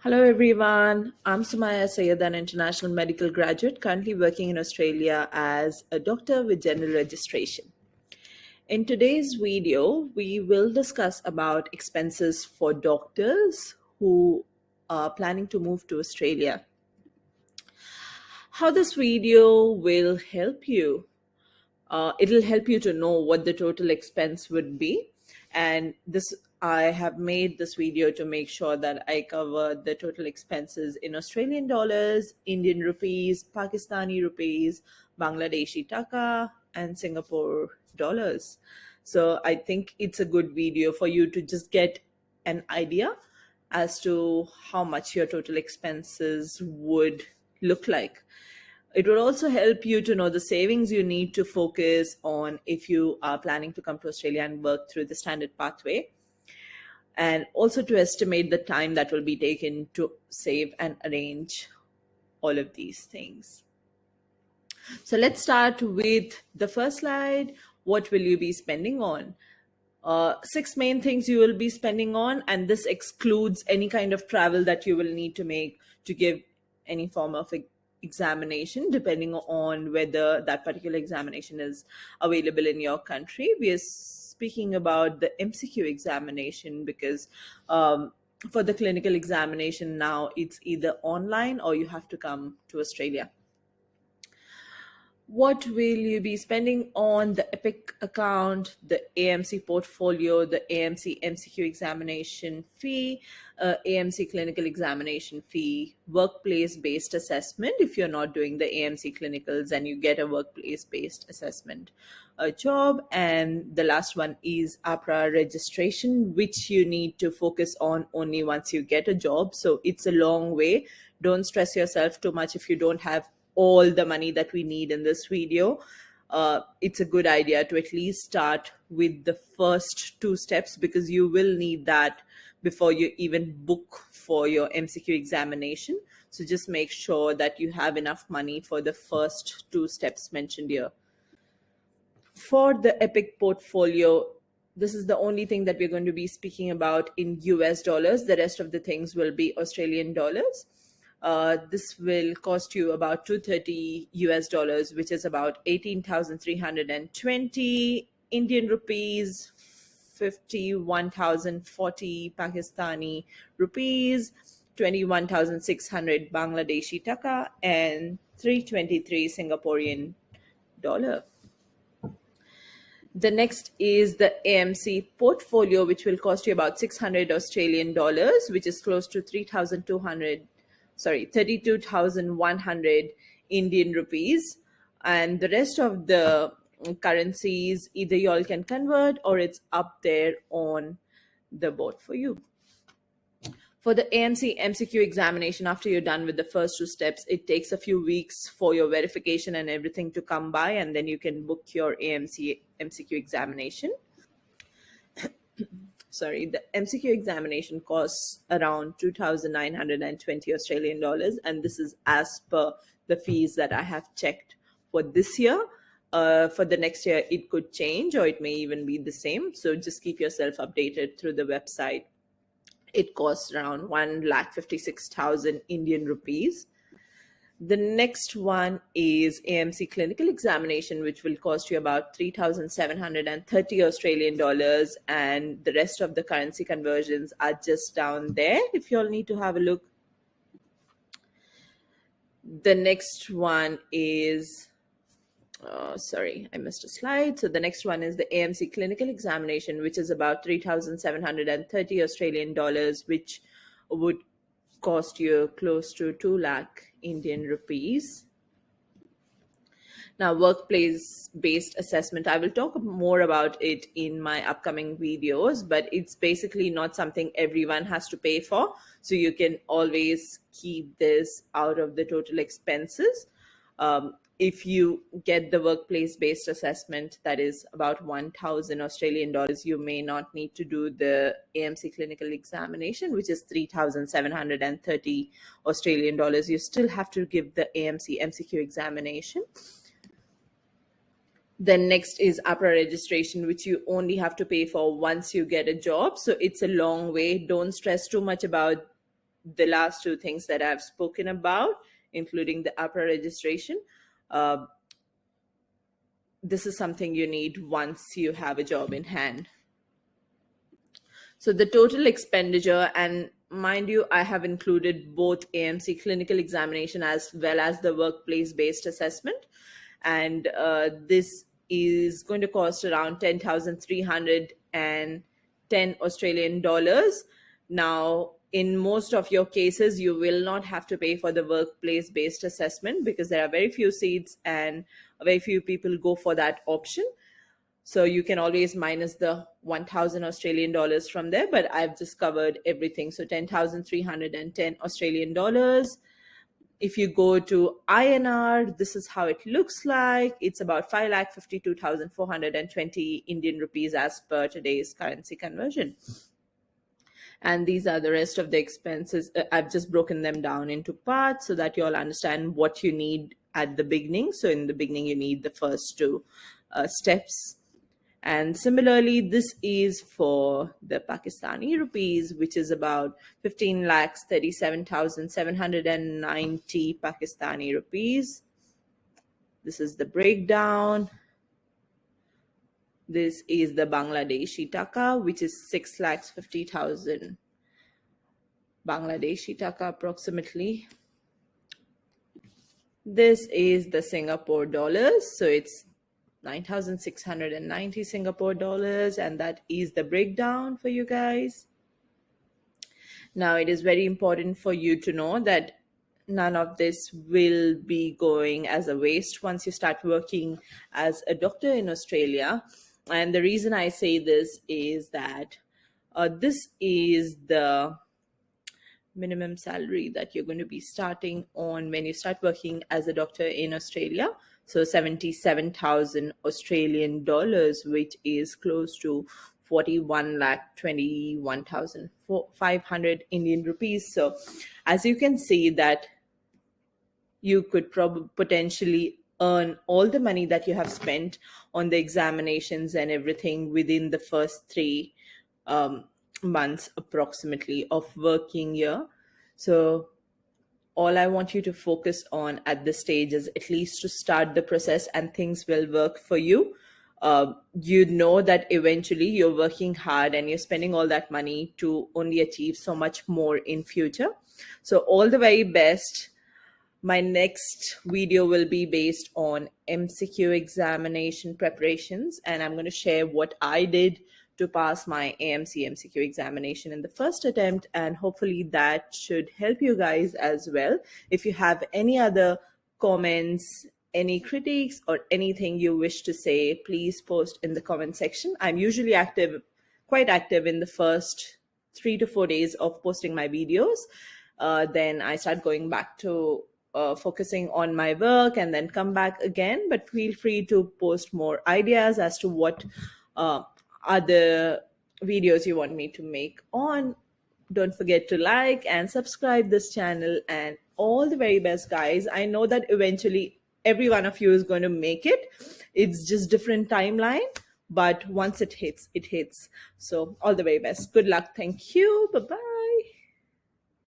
Hello everyone, I'm Sumaya Sayed, an international medical graduate currently working in Australia as a doctor with general registration. In today's video, we will discuss about expenses for doctors who are planning to move to Australia. How this video will help you. It'll help you to know what the total expense would be. And this, I have made this video to make sure that I cover the total expenses in Australian dollars, Indian rupees, Pakistani rupees, Bangladeshi taka, and Singapore dollars. So I think it's a good video for you to just get an idea as to how much your total expenses would look like. It would also help you to know the savings you need to focus on if you are planning to come to Australia and work through the standard pathway, and also to estimate the time that will be taken to save and arrange all of these things. So let's start with the first slide. What will you be spending on? Six main things you will be spending on, and this excludes any kind of travel that you will need to make to give any form of examination, depending on whether that particular examination is available in your country. We are speaking about the MCQ examination because for the clinical examination now it's either online or you have to come to Australia. What will you be spending on? The EPIC account, the AMC portfolio, the AMC MCQ examination fee, AMC clinical examination fee, workplace-based assessment if you're not doing the AMC clinicals and you get a workplace-based assessment job. And the last one is APRA registration, which you need to focus on only once you get a job. So it's a long way. Don't stress yourself too much if you don't have all the money that we need in this video. It's a good idea to at least start with the first two steps because you will need that before you even book for your MCQ examination. So just make sure that you have enough money for the first two steps mentioned here. For the EPIC portfolio, this is the only thing that we're going to be speaking about in US dollars. The rest of the things will be Australian dollars. This will cost you about $230 US dollars, which is about 18,320 Indian rupees, 51,040 Pakistani rupees, 21,600 Bangladeshi taka, and 323 Singaporean dollar. The next is the AMC portfolio, which will cost you about 600 Australian dollars, which is close to 32,100 Indian rupees. And the rest of the currencies, either you all can convert or it's up there on the board for you. For the AMC MCQ examination, after you're done with the first two steps, it takes a few weeks for your verification and everything to come by, and then you can book your AMC MCQ examination. Sorry, the MCQ examination costs around 2,920 Australian dollars, and this is as per the fees that I have checked for this year. For the next year, it could change or it may even be the same. So just keep yourself updated through the website. It costs around 1,56,000 Indian rupees. The next one is AMC clinical examination, which will cost you about 3,730 Australian dollars, and the rest of the currency conversions are just down there if you all need to have a look. The next one is sorry, I missed a slide. So the next one is the AMC clinical examination, which is about 3,730 Australian dollars, which would cost you close to 2 lakh Indian rupees. Now, workplace-based assessment, I will talk more about it in my upcoming videos, but it's basically not something everyone has to pay for. So you can always keep this out of the total expenses. If you get the workplace-based assessment, that is about 1,000 Australian dollars, you may not need to do the AMC clinical examination, which is 3,730 Australian dollars. You still have to give the AMC MCQ examination. Then next is APRA registration, which you only have to pay for once you get a job. So it's a long way. Don't stress too much about the last two things that I've spoken about, including the APRA registration, uh, this is something you need once you have a job in hand. So the total expenditure, and mind you, I have included both AMC clinical examination as well as the workplace-based assessment. And this is going to cost around 10,310 Australian dollars. Now, in most of your cases, you will not have to pay for the workplace-based assessment because there are very few seats and very few people go for that option. So you can always minus the 1,000 Australian dollars from there, but I've just covered everything. So 10,310 Australian dollars. If you go to INR, this is how it looks like. It's about 5,52,420 Indian rupees as per today's currency conversion. And these are the rest of the expenses. I've just broken them down into parts so that you all understand what you need at the beginning. So in the beginning, you need the first two steps. And similarly, this is for the Pakistani rupees, which is about 15,37,790 Pakistani rupees. This is the breakdown. This is the Bangladeshi taka, which is 6,50,000 Bangladeshi taka approximately. This is the Singapore dollars. So it's 9,690 Singapore dollars, and that is the breakdown for you guys. Now, it is very important for you to know that none of this will be going as a waste once you start working as a doctor in Australia. And the reason I say this is that this is the minimum salary that you're going to be starting on when you start working as a doctor in Australia. So 77,000 Australian dollars, which is close to 41,21,500 Indian rupees. So as you can see that you could potentially earn all the money that you have spent on the examinations and everything within the first 3 months approximately of working here. So all I want you to focus on at this stage is at least to start the process, and things will work for you. You know that eventually you're working hard and you're spending all that money to only achieve so much more in future. So all the very best. My next video will be based on MCQ examination preparations, and I'm going to share what I did to pass my AMC MCQ examination in the first attempt, and hopefully that should help you guys as well. If you have any other comments, any critiques, or anything you wish to say, please post in the comment section. I'm usually quite active in the first 3 to 4 days of posting my videos. Then I start going back to focusing on my work and then come back again, but feel free to post more ideas as to what other videos you want me to make on. Don't forget to like and subscribe this channel, and all the very best, guys. I know that eventually every one of you is going to make it. It's just different timeline, but once it hits, it hits. So all the very best. Good luck. Thank you. Bye-bye.